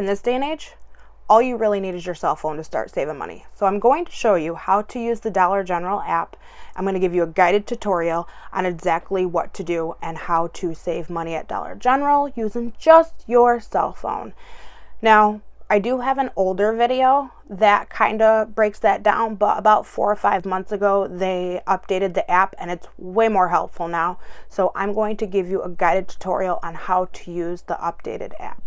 In this day and age, all you really need is your cell phone to start saving money. So I'm going to show you how to use the Dollar General app. I'm going to give you a guided tutorial on exactly what to do and how to save money at Dollar General using just your cell phone. Now, I do have an older video that kind of breaks that down, but about 4 or 5 months ago, they updated the app and it's way more helpful now. So I'm going to give you a guided tutorial on how to use the updated app.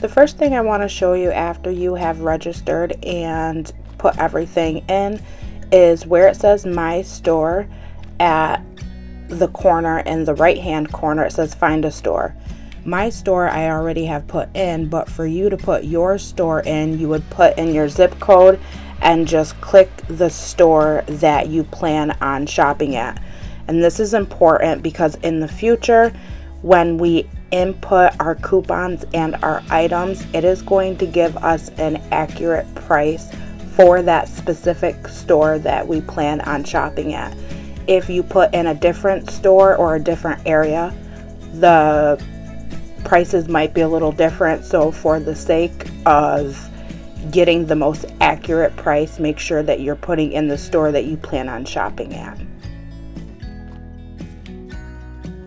The first thing I want to show you after you have registered and put everything in is where it says My Store at the corner, in the right hand corner it says Find a Store. My Store I already have put in, but for you to put your store in, you would put in your zip code and just click the store that you plan on shopping at. And this is important because in the future, when we input our coupons and our items, it is going to give us an accurate price for that specific store that we plan on shopping at. If you put in a different store or a different area, the prices might be a little different. So for the sake of getting the most accurate price, make sure that you're putting in the store that you plan on shopping at.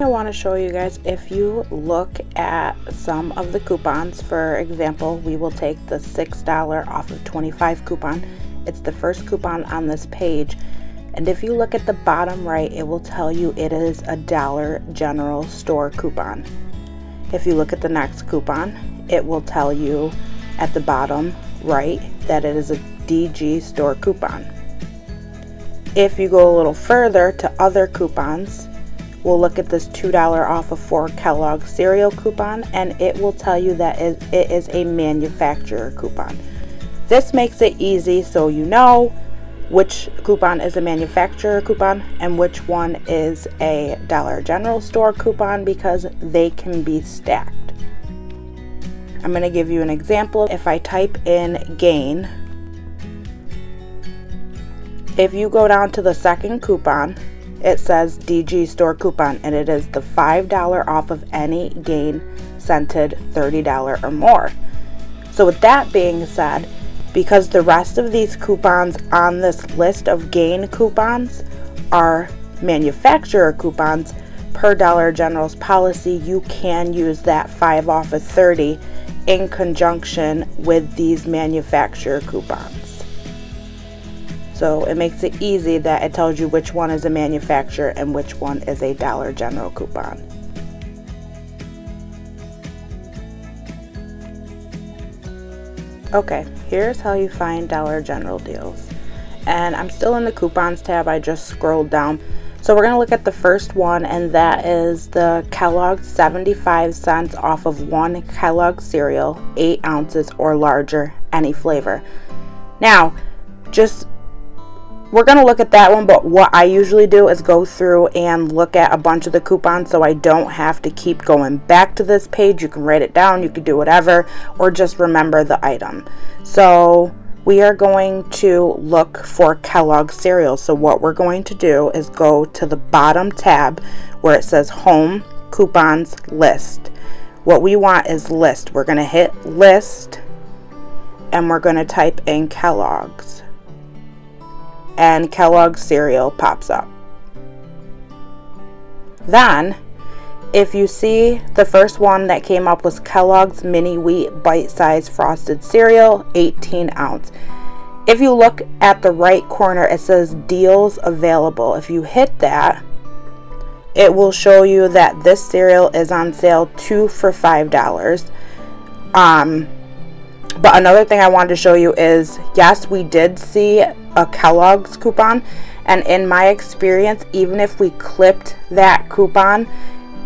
I want to show you guys, if you look at some of the coupons, for example, we will take the $6 off of 25 coupon. It's the first coupon on this page, and if you look at the bottom right, it will tell you it is a Dollar General store coupon. If you look at the next coupon, it will tell you at the bottom right that it is a DG store coupon. If you go a little further to other coupons, we'll look at this $2 off of 4 Kellogg cereal coupon, and it will tell you that it is a manufacturer coupon. This makes it easy so you know which coupon is a manufacturer coupon and which one is a Dollar General store coupon, because they can be stacked. I'm going to give you an example. If I type in Gain, if you go down to the second coupon, it says DG store coupon, and it is the $5 off of any Gain scented $30 or more. So with that being said, because the rest of these coupons on this list of Gain coupons are manufacturer coupons, per Dollar General's policy, you can use that 5 off of 30 in conjunction with these manufacturer coupons. So it makes it easy that it tells you which one is a manufacturer and which one is a Dollar General coupon. Okay, here's how you find Dollar General deals. And I'm still in the coupons tab, I just scrolled down. So we're going to look at the first one, and that is the Kellogg 75 cents off of 1 Kellogg cereal, 8 ounces or larger, any flavor. Now, we're going to look at that one, but what I usually do is go through and look at a bunch of the coupons so I don't have to keep going back to this page. You can write it down, you can do whatever, or just remember the item. So we are going to look for Kellogg cereal. So what we're going to do is go to the bottom tab where it says Home, Coupons, List. What we want is List. We're going to hit List, and we're going to type in Kellogg's. And Kellogg cereal pops up. Then, if you see, the first one that came up was Kellogg's Mini Wheat Bite-Sized Frosted Cereal, 18 ounce. If you look at the right corner, it says Deals Available. If you hit that, it will show you that this cereal is on sale 2 for $5. But another thing I wanted to show you is, yes, we did see a Kellogg's coupon, and in my experience, even if we clipped that coupon,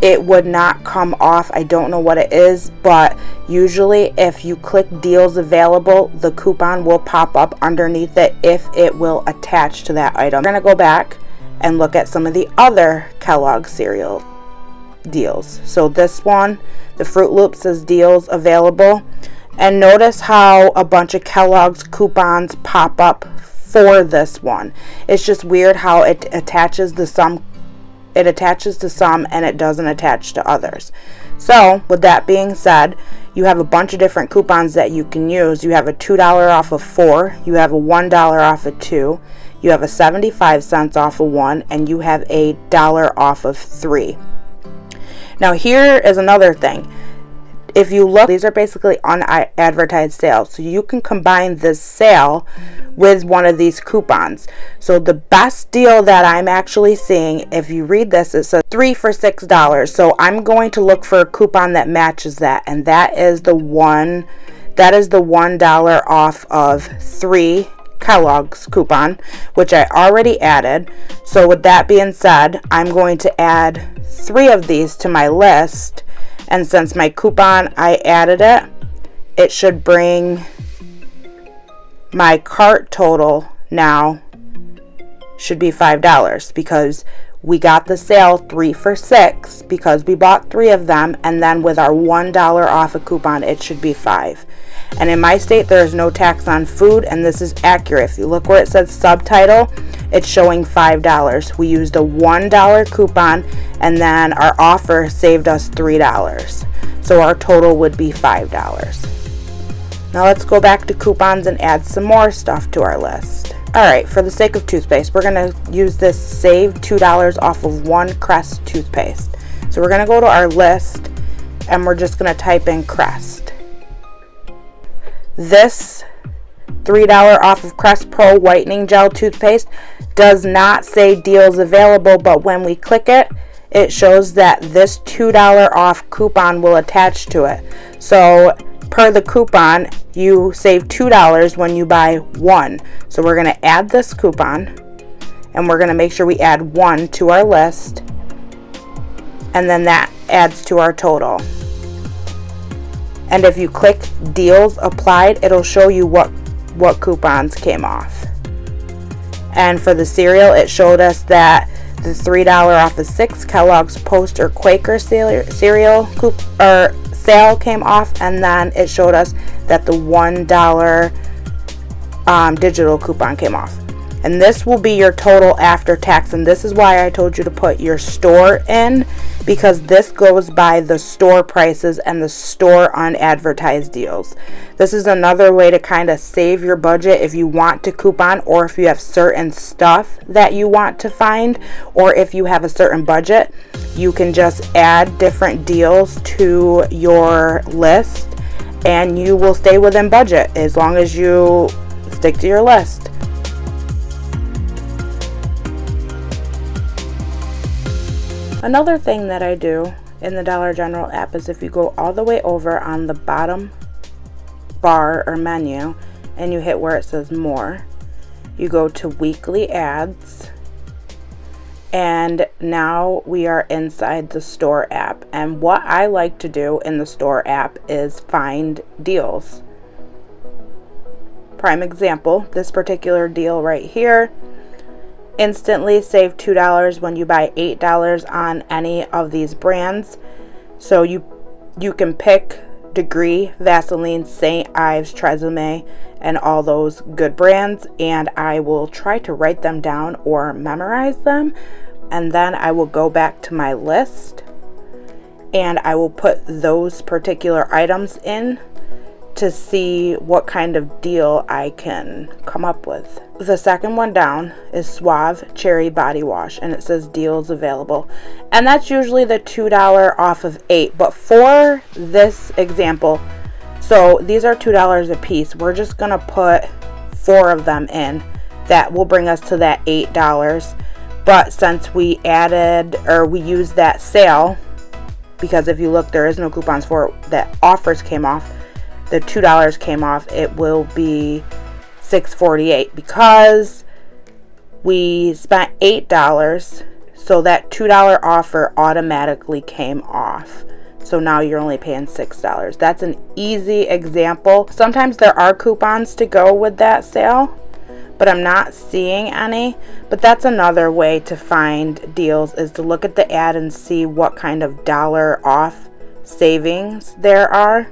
it would not come off. I don't know what it is, but usually if you click Deals Available, the coupon will pop up underneath it if it will attach to that item. We're going to go back and look at some of the other Kellogg cereal deals. So this one, the Fruit Loops, says Deals Available. And notice how a bunch of Kellogg's coupons pop up for this one. It's just weird how it attaches to some and it doesn't attach to others. So with that being said, you have a bunch of different coupons that you can use. You have a $2 off of 4, you have a $1 off of 2, you have a 75 cents off of 1, and you have a $1 off of 3. Now here is another thing. If you look, these are basically unadvertised sales. So you can combine this sale with one of these coupons. So the best deal that I'm actually seeing, if you read this, it says 3 for $6. So I'm going to look for a coupon that matches that. And that is the $1 off of 3 Kellogg's coupon, which I already added. So with that being said, I'm going to add 3 of these to my list. And since my coupon, I added it, it should bring my cart total now should be $5 because we got the sale 3 for $6 because we bought 3 of them, and then with our $1 off a coupon, it should be $5. And in my state, there is no tax on food, and this is accurate. If you look where it says subtitle, it's showing $5. We used a $1 coupon, and then our offer saved us $3. So our total would be $5. Now let's go back to coupons and add some more stuff to our list. Alright, for the sake of toothpaste, we're going to use this save $2 off of 1 Crest toothpaste. So we're going to go to our list, and we're just going to type in Crest. This $3 off of Crest Pro Whitening Gel Toothpaste does not say deals available, but when we click it, it shows that this $2 off coupon will attach to it. So per the coupon, you save $2 when you buy 1. So we're going to add this coupon, and we're going to make sure we add 1 to our list, and then that adds to our total. And if you click deals applied, it'll show you what coupons came off. And for the cereal, it showed us that the $3 off of 6 Kellogg's Post or Quaker cereal sale came off, and then it showed us that the $1 digital coupon came off. And this will be your total after tax, and this is why I told you to put your store in, because this goes by the store prices and the store unadvertised deals. This is another way to kind of save your budget if you want to coupon, or if you have certain stuff that you want to find, or if you have a certain budget, you can just add different deals to your list and you will stay within budget as long as you stick to your list. Another thing that I do in the Dollar General app is if you go all the way over on the bottom bar or menu and you hit where it says more, you go to weekly ads, and now we are inside the store app. And what I like to do in the store app is find deals. Prime example, this particular deal right here, instantly save $2 when you buy $8 on any of these brands. So you can pick Degree, Vaseline, St. Ives, Tresemme, and all those good brands, and I will try to write them down or memorize them, and then I will go back to my list and I will put those particular items in to see what kind of deal I can come up with. The second one down is Suave Cherry Body Wash, and it says deals available, and that's usually the $2 off of 8. But for this example, so these are $2 a piece, we're just gonna put 4 of them in. That will bring us to that $8. But since we added, or we used that sale, because if you look, there is no coupons for it, that offers came off, the $2 came off, it will be $6.48 because we spent $8, so that $2 offer automatically came off. So now you're only paying $6. That's an easy example. Sometimes there are coupons to go with that sale, but I'm not seeing any. But that's another way to find deals, is to look at the ad and see what kind of dollar off savings there are.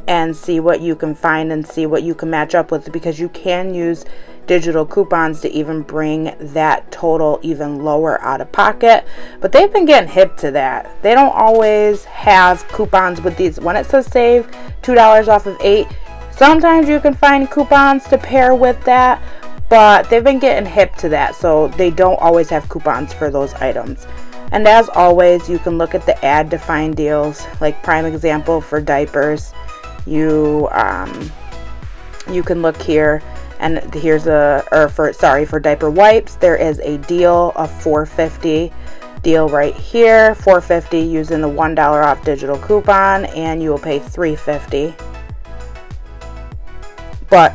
and see what you can find and see what you can match up with, because you can use digital coupons to even bring that total even lower out of pocket. But they've been getting hip to that. They don't always have coupons with these. When it says save $2 off of 8, sometimes you can find coupons to pair with that, but they've been getting hip to that, so they don't always have coupons for those items. And as always, you can look at the ad to find deals. Like prime example for diapers, you can look here, and here's for diaper wipes, there is a deal of $4.50 deal right here, $4.50 using the $1 off digital coupon, and you will pay $3.50. But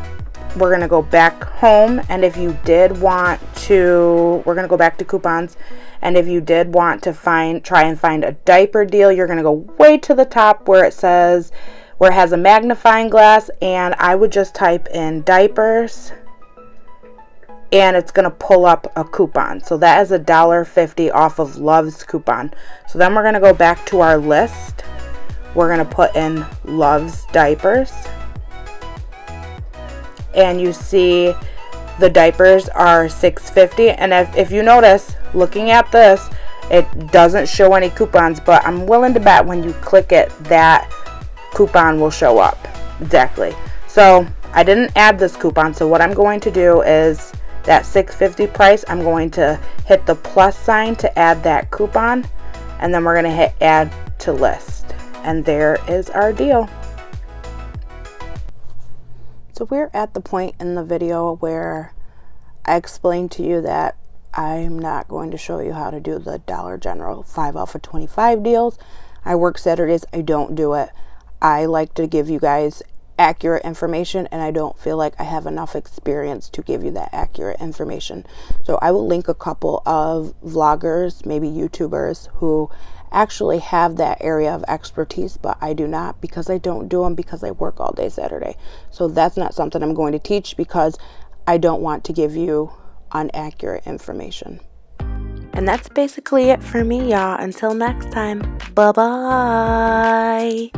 we're going to go back home, and if you did want to, we're going to go back to coupons, and if you did want to try and find a diaper deal, you're going to go way to the top where it has a magnifying glass, and I would just type in diapers, and it's going to pull up a coupon. So that is $1.50 off of Love's coupon. So then we're going to go back to our list. We're going to put in Love's diapers, and you see the diapers are $6.50. And if you notice, looking at this, it doesn't show any coupons, but I'm willing to bet when you click it, that coupon will show up. Exactly. So I didn't add this coupon, so what I'm going to do is that $6.50 price, I'm going to hit the plus sign to add that coupon, and then we're going to hit add to list, and there is our deal. So we're at the point in the video where I explained to you that I'm not going to show you how to do the Dollar General 5 off of 25 deals. I work Saturdays. I don't do it. I like to give you guys accurate information, and I don't feel like I have enough experience to give you that accurate information. So I will link a couple of vloggers, maybe YouTubers, who actually have that area of expertise, but I do not, because I don't do them, because I work all day Saturday. So that's not something I'm going to teach, because I don't want to give you inaccurate information. And that's basically it for me, y'all. Until next time, bye-bye.